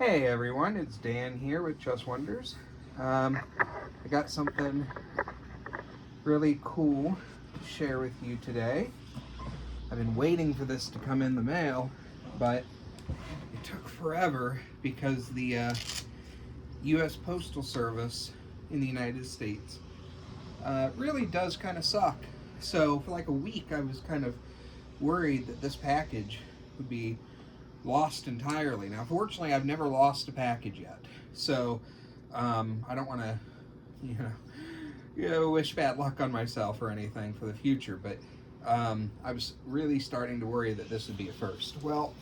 Hey everyone, it's Dan here with Just Wonders. I got something really cool to share with you today. I've been waiting for this to come in the mail, but it took forever because the U.S. Postal Service in the United States really does kind of suck. So for like a week I was kind of worried that this package would be lost entirely. Now, fortunately, I've never lost a package yet, so I don't want to, wish bad luck on myself or anything for the future. But I was really starting to worry that this would be a first. Well,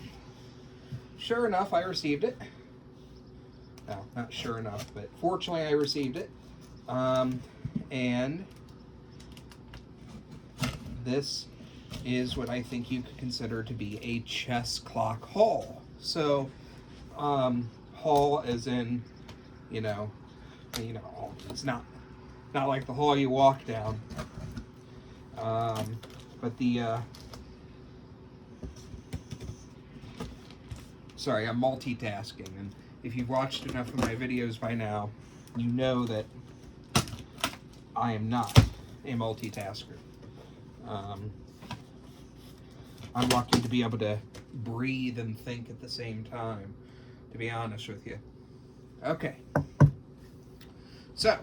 sure enough, I received it. No, not sure enough, but fortunately, I received it, and this is what I think you could consider to be a chess clock haul. So, haul as in, it's not like the hall you walk down. But the sorry, I'm multitasking, and if you've watched enough of my videos by now, you know that I am not a multitasker. I'm lucky to be able to breathe and think at the same time, to be honest with you. Okay. So,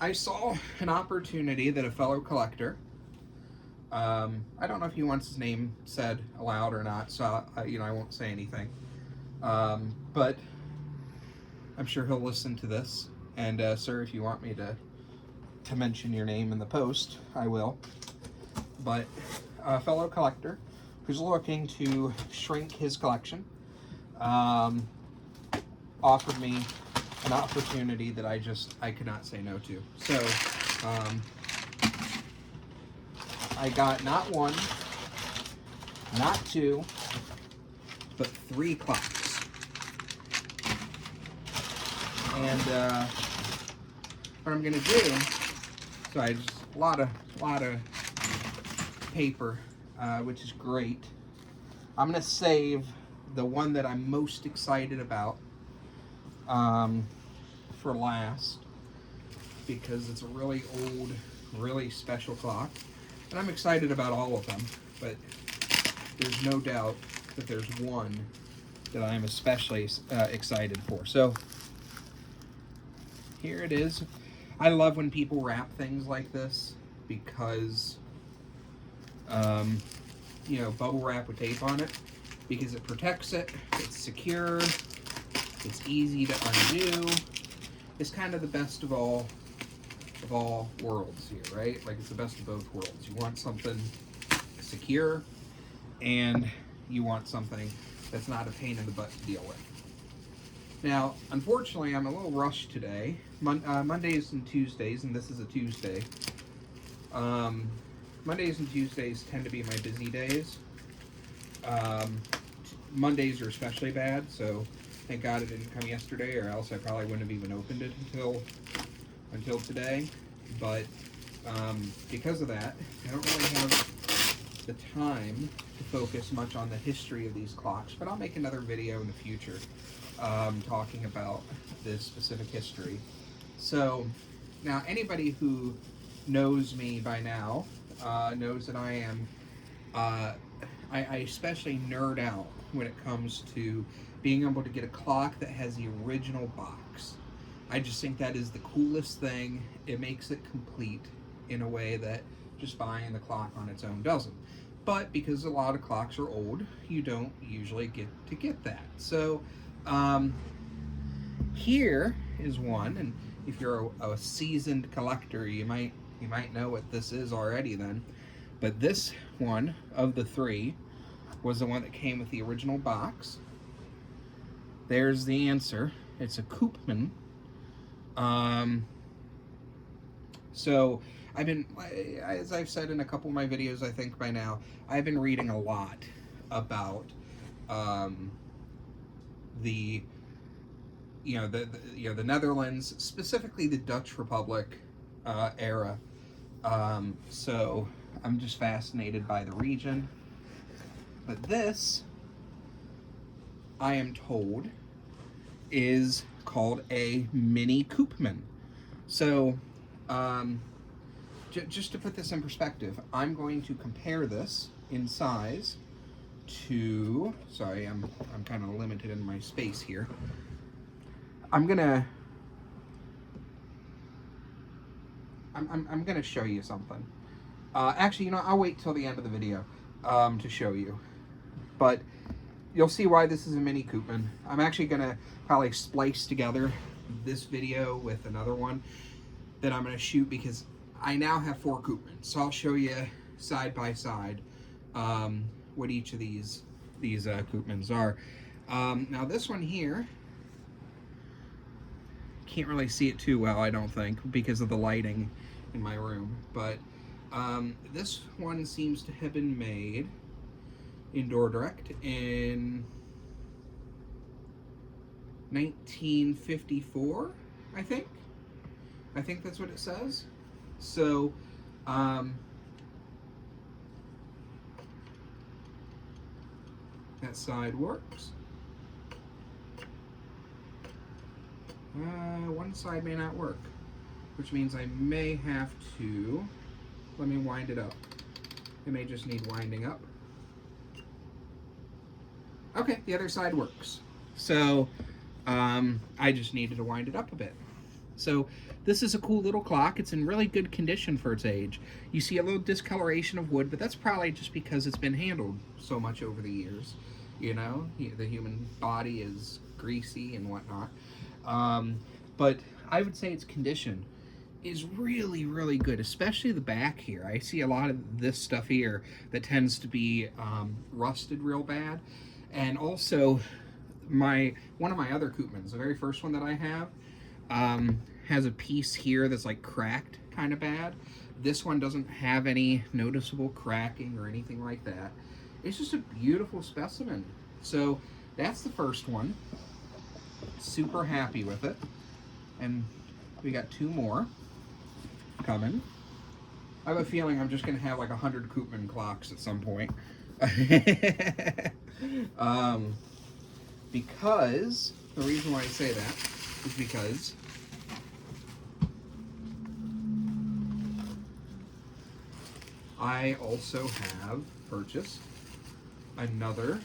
I saw an opportunity that a fellow collector, I don't know if he wants his name said aloud or not, so I won't say anything. But I'm sure he'll listen to this. And sir, if you want me to mention your name in the post, I will. But a fellow collector who's looking to shrink his collection offered me an opportunity that I could not say no to. So I got not one, not two, but 3 clocks. And what I'm gonna do, so I just a lot of paper, which is great. I'm gonna save the one that I'm most excited about for last, because it's a really old, really special clock, and I'm excited about all of them, but there's no doubt that there's one that I'm especially excited for. So here it is. I love when people wrap things like this because bubble wrap with tape on it, because it protects it, it's secure, it's easy to undo. It's kind of the best of all worlds here, right? Like, it's the best of both worlds. You want something secure, and you want something that's not a pain in the butt to deal with. Now, unfortunately, I'm a little rushed today. Mondays and Tuesdays, and this is a Tuesday. Mondays and Tuesdays tend to be my busy days. Mondays are especially bad, so thank God it didn't come yesterday, or else I probably wouldn't have even opened it until today. But because of that, I don't really have the time to focus much on the history of these clocks, but I'll make another video in the future talking about this specific history. So now, anybody who knows me by now knows that I am I especially nerd out when it comes to being able to get a clock that has the original box. I just think that is the coolest thing. It makes it complete in a way that just buying the clock on its own doesn't. But because a lot of clocks are old, you don't usually get to get that. So here is one, and if you're a seasoned collector, you might know what this is already then. But this one of the 3 was the one that came with the original box. There's the answer. It's a Koopman. So I've been, as I've said in a couple of my videos, I think by now, I've been reading a lot about the Netherlands, specifically the Dutch Republic era. So I'm just fascinated by the region. But this I am told, is called a mini Koopman. So, just to put this in perspective, I'm going to compare this in size to, sorry, I'm kind of limited in my space here. I'm gonna show you something. Actually, you know, I'll wait till the end of the video to show you. But you'll see why this is a mini Koopman. I'm actually gonna probably splice together this video with another one that I'm gonna shoot, because I now have 4 Koopmans. So I'll show you side by side what each of these Koopmans are. Now this one here, can't really see it too well, I don't think, because of the lighting in my room. But this one seems to have been made indoor direct in 1954, I think. I think that's what it says. So, that side works. One side may not work, which means I may have to, let me wind it up. It may just need winding up. Okay, the other side works. So, I just needed to wind it up a bit. So, this is a cool little clock. It's in really good condition for its age. You see a little discoloration of wood, but that's probably just because it's been handled so much over the years. You know, the human body is greasy and whatnot. But I would say its condition is really, really good, especially the back here. I see a lot of this stuff here that tends to be rusted real bad. And also, one of my other Koopmans, the very first one that I have, has a piece here that's like cracked kind of bad. This one doesn't have any noticeable cracking or anything like that. It's just a beautiful specimen. So that's the first one. Super happy with it. And we got 2 more coming. I have a feeling I'm just going to have like 100 Koopman clocks at some point. Because, the reason why I say that is because I also have purchased another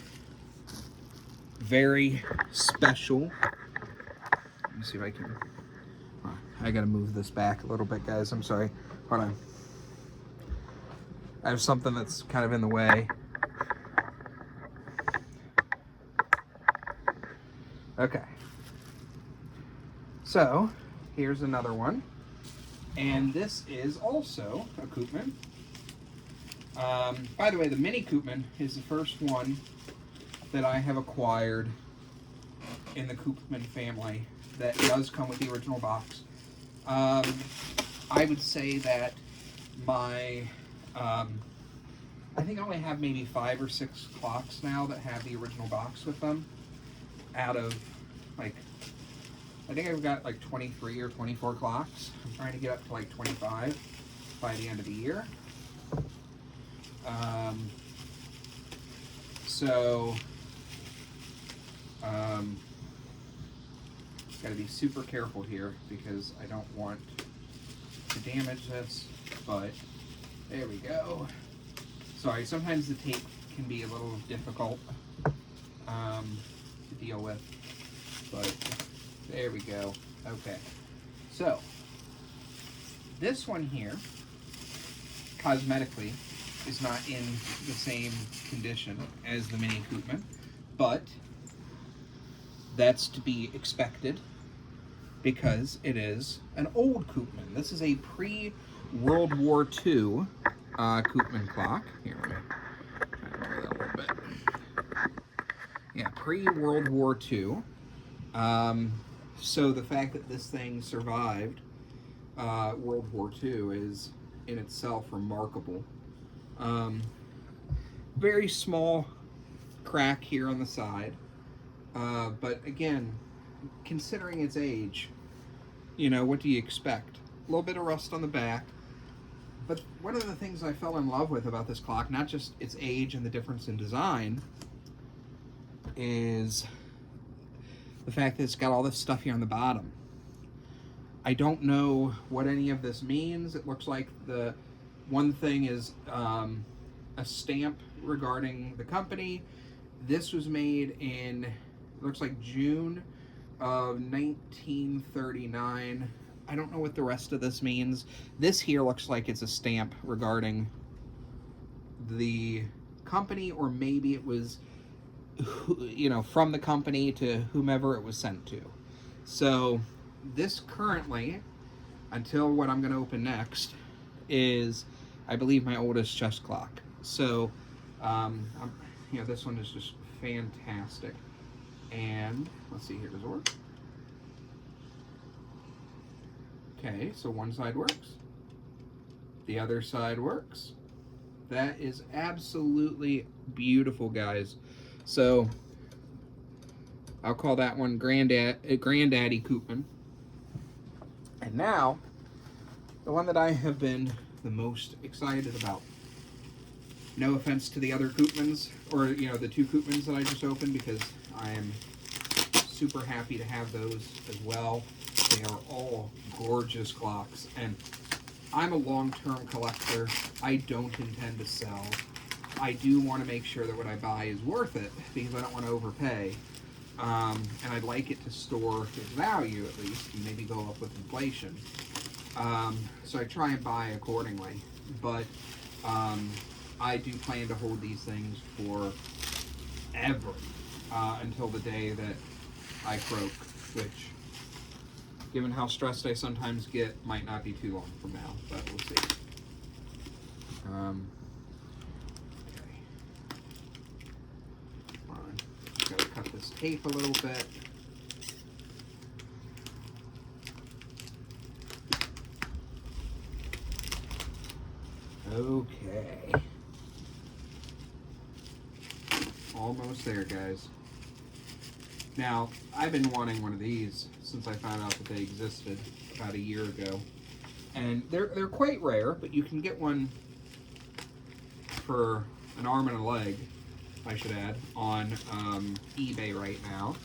very special, let me see if I can, I gotta move this back a little bit, guys, I'm sorry, hold on. I have something that's kind of in the way. Okay. So, here's another one. And this is also a Koopman. By the way, the mini Koopman is the first one that I have acquired in the Koopman family that does come with the original box. I would say that my, I think I only have maybe 5 or 6 clocks now that have the original box with them, out of, like, I think I've got like 23 or 24 clocks. I'm trying to get up to like 25 by the end of the year. Got to be super careful here because I don't want to damage this, but there we go. Sorry, sometimes the tape can be a little difficult to deal with, but there we go. Okay, so this one here, cosmetically, is not in the same condition as the mini Koopman, but that's to be expected because it is an old Koopman. This is a pre-World War II Koopman clock. Here, let me try to move that a little bit. Yeah, pre-World War II. So the fact that this thing survived World War II is in itself remarkable. Very small crack here on the side, but again, considering its age, you know, what do you expect? A little bit of rust on the back, but one of the things I fell in love with about this clock, not just its age and the difference in design, is the fact that it's got all this stuff here on the bottom. I don't know what any of this means. It looks like the one thing is a stamp regarding the company. This was made in, it looks like June of 1939. I don't know what the rest of this means. This here looks like it's a stamp regarding the company, or maybe it was, you know, from the company to whomever it was sent to. So this currently, until what I'm going to open next, is, I believe, my oldest chess clock. So, you know, this one is just fantastic. And let's see here, does it work? Okay, so one side works. The other side works. That is absolutely beautiful, guys. So I'll call that one Granddaddy Koopman. And now, the one that I have been the most excited about. No offense to the other Koopmans, or, you know, the two Koopmans that I just opened, because I am super happy to have those as well. They are all gorgeous clocks, and I'm a long-term collector. I don't intend to sell. I do want to make sure that what I buy is worth it, because I don't want to overpay. And I'd like it to store its value, at least, and maybe go up with inflation. So I try and buy accordingly. But I do plan to hold these things forever, until the day that I croak, which, given how stressed I sometimes get, might not be too long from now, but we'll see. Okay. Come on. Gotta cut this tape a little bit. Okay. Almost there, guys. Now, I've been wanting one of these since I found out that they existed about a year ago. And they're quite rare, but you can get one for an arm and a leg, I should add, on eBay right now.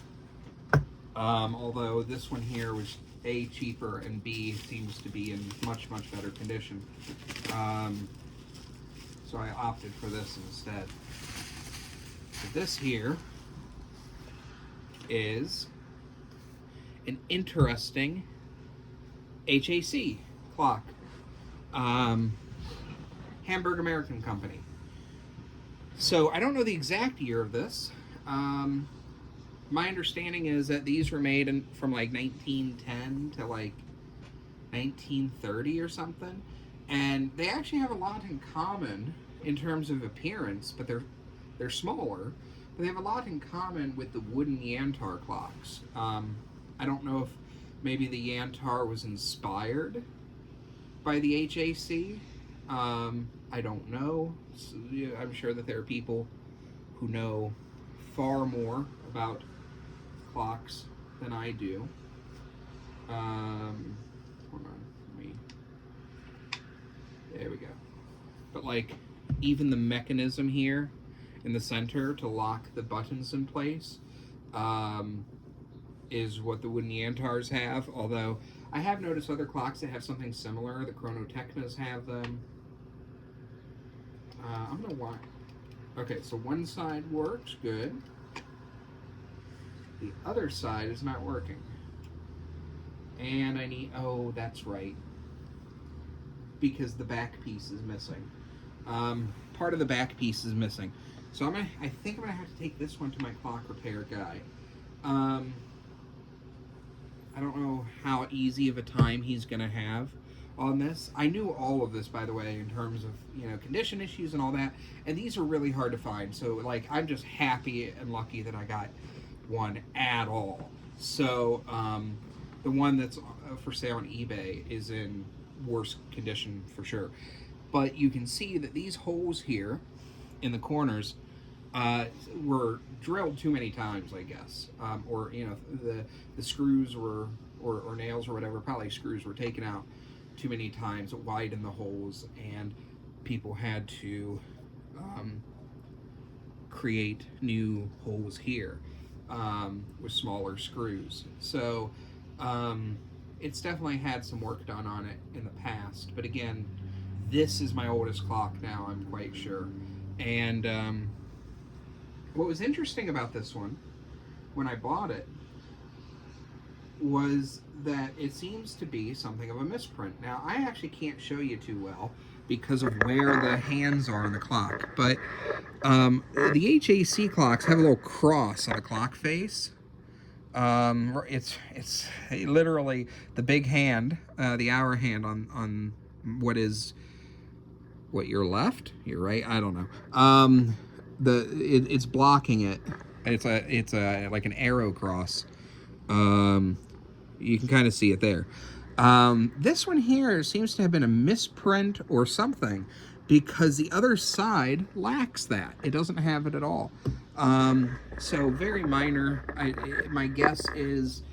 Although this one here was A, cheaper, and B, seems to be in much, much better condition. So I opted for this instead. So this here is an interesting HAC clock. Hamburg American Company. So I don't know the exact year of this. My understanding is that these were made from like 1910 to like 1930 or something. And they actually have a lot in common in terms of appearance, but they're smaller. But they have a lot in common with the wooden Yantar clocks. I don't know if maybe the Yantar was inspired by the HAC. I don't know. So, yeah, I'm sure that there are people who know far more about clocks than I do. Hold on, there we go. But like, even the mechanism here in the center to lock the buttons in place is what the wooden Yantars have. Although I have noticed other clocks that have something similar. The Chronotechnas have them. I'm gonna watch. Okay, so one side works good. The other side is not working. And I need, oh, that's right. Because the back piece is missing. Part of the back piece is missing. So I think I'm gonna have to take this one to my clock repair guy. I don't know how easy of a time he's gonna have on this. I knew all of this, by the way, in terms of, you know, condition issues and all that, and these are really hard to find. So like, I'm just happy and lucky that I got one at all. So the one that's for sale on eBay is in worse condition for sure. But you can see that these holes here in the corners were drilled too many times, I guess, or, you know, the screws were, or nails or whatever, probably screws were taken out too many times, widened the holes, and people had to create new holes here. with smaller screws. So it's definitely had some work done on it in the past. But again, this is my oldest clock now, I'm quite sure. And what was interesting about this one, when I bought it, was that it seems to be something of a misprint. Now, I actually can't show you too well because of where the hands are on the clock, but the HAC clocks have a little cross on the clock face. It's literally the big hand, the hour hand on what your left, your right, I don't know. It's blocking it. It's a like an arrow cross. You can kind of see it there. This one here seems to have been a misprint or something, because the other side lacks that. It doesn't have it at all. So very minor. My guess is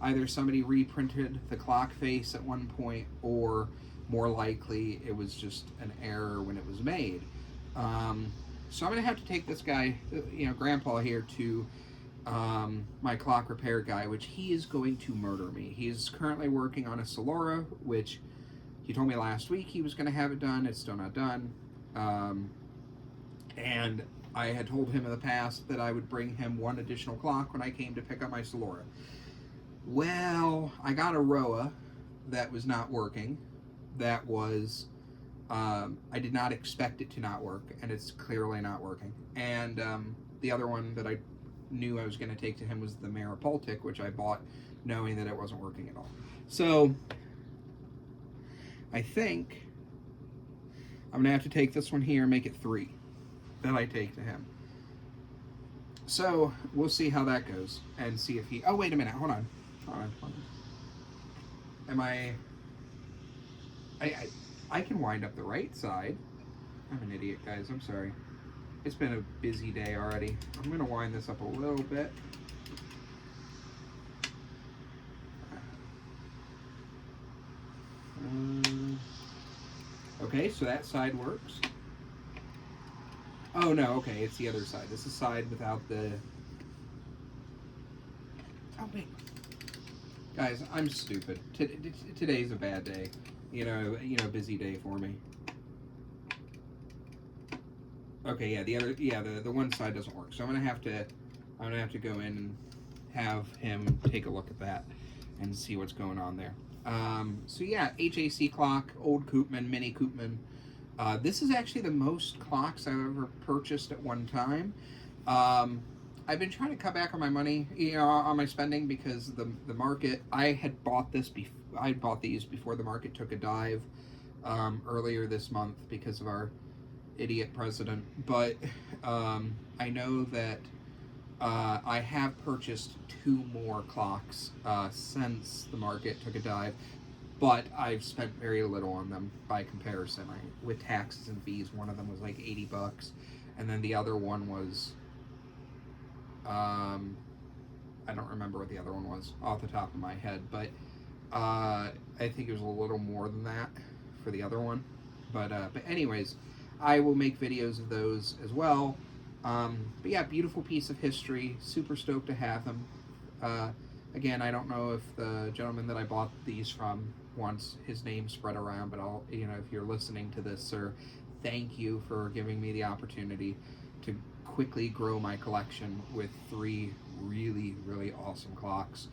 either somebody reprinted the clock face at one point, or more likely it was just an error when it was made. So I'm going to have to take this guy, Grandpa here, to my clock repair guy, which he is going to murder me. He's currently working on a Solora, which he told me last week he was going to have it done. It's still not done. And I had told him in the past that I would bring him one additional clock when I came to pick up my Solora. Well, I got a Roa that was not working. That was, I did not expect it to not work, and it's clearly not working. And the other one that I knew I was going to take to him was the Maripoltic, which I bought knowing that it wasn't working at all. So I think I'm going to have to take this one here and make it 3 that I take to him. So we'll see how that goes and see if he... Oh, wait a minute. Hold on. Am I can wind up the right side. I'm an idiot, guys. I'm sorry. It's been a busy day already. I'm going to wind this up a little bit. Okay, so that side works. Oh, no, okay, it's the other side. This is side without the... Oh, wait. Guys, I'm stupid. Today's a bad day. Busy day for me. Okay, yeah, the one side doesn't work. So I'm gonna have to go in and have him take a look at that and see what's going on there. So yeah, HAC clock, old Koopman, mini Koopman. This is actually the most clocks I've ever purchased at one time. I've been trying to cut back on my money, on my spending, because the market. I had bought these before the market took a dive earlier this month because of our idiot president. But I know that I have purchased 2 more clocks since the market took a dive, but I've spent very little on them by comparison. With taxes and fees, one of them was like $80, and then the other one was I don't remember what the other one was off the top of my head, but I think it was a little more than that for the other one. But anyways, I will make videos of those as well. But yeah, beautiful piece of history. Super stoked to have them. Again, I don't know if the gentleman that I bought these from wants his name spread around, but I'll, if you're listening to this, sir, thank you for giving me the opportunity to quickly grow my collection with 3 really, really awesome clocks.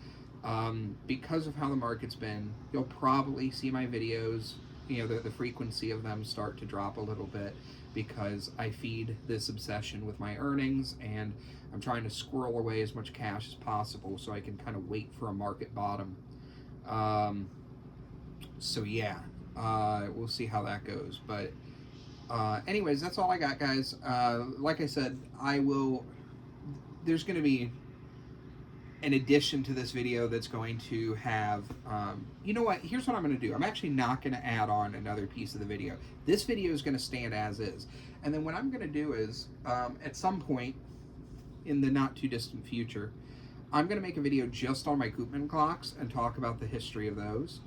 Because of how the market's been, you'll probably see my videos, the frequency of them start to drop a little bit, because I feed this obsession with my earnings, and I'm trying to squirrel away as much cash as possible so I can kind of wait for a market bottom. So yeah, we'll see how that goes. But anyways, that's all I got, guys. Like I said, there's going to be an addition to this video that's going to have, you know what, here's what I'm going to do. I'm actually not going to add on another piece of the video. This video is going to stand as is. And then what I'm going to do is, at some point in the not too distant future, I'm going to make a video just on my Koopman clocks and talk about the history of those.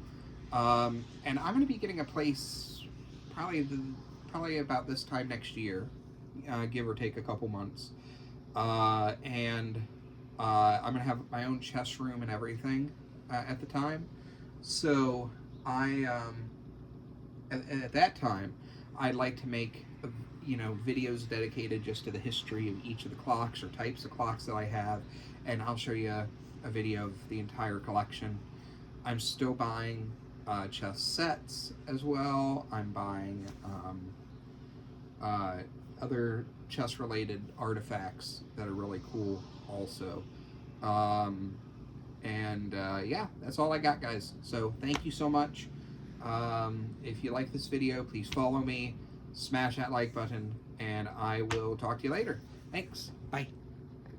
And I'm going to be getting a place probably about this time next year, give or take a couple months. And I'm gonna have my own chess room and everything at the time. So at that time, I'd like to make videos dedicated just to the history of each of the clocks or types of clocks that I have, and I'll show you a video of the entire collection. I'm still buying chess sets as well. I'm buying other chess related artifacts that are really cool also. Yeah, that's all I got, guys. So thank you so much. If you like this video, please follow me, smash that like button, and I will talk to you later. Thanks. Bye.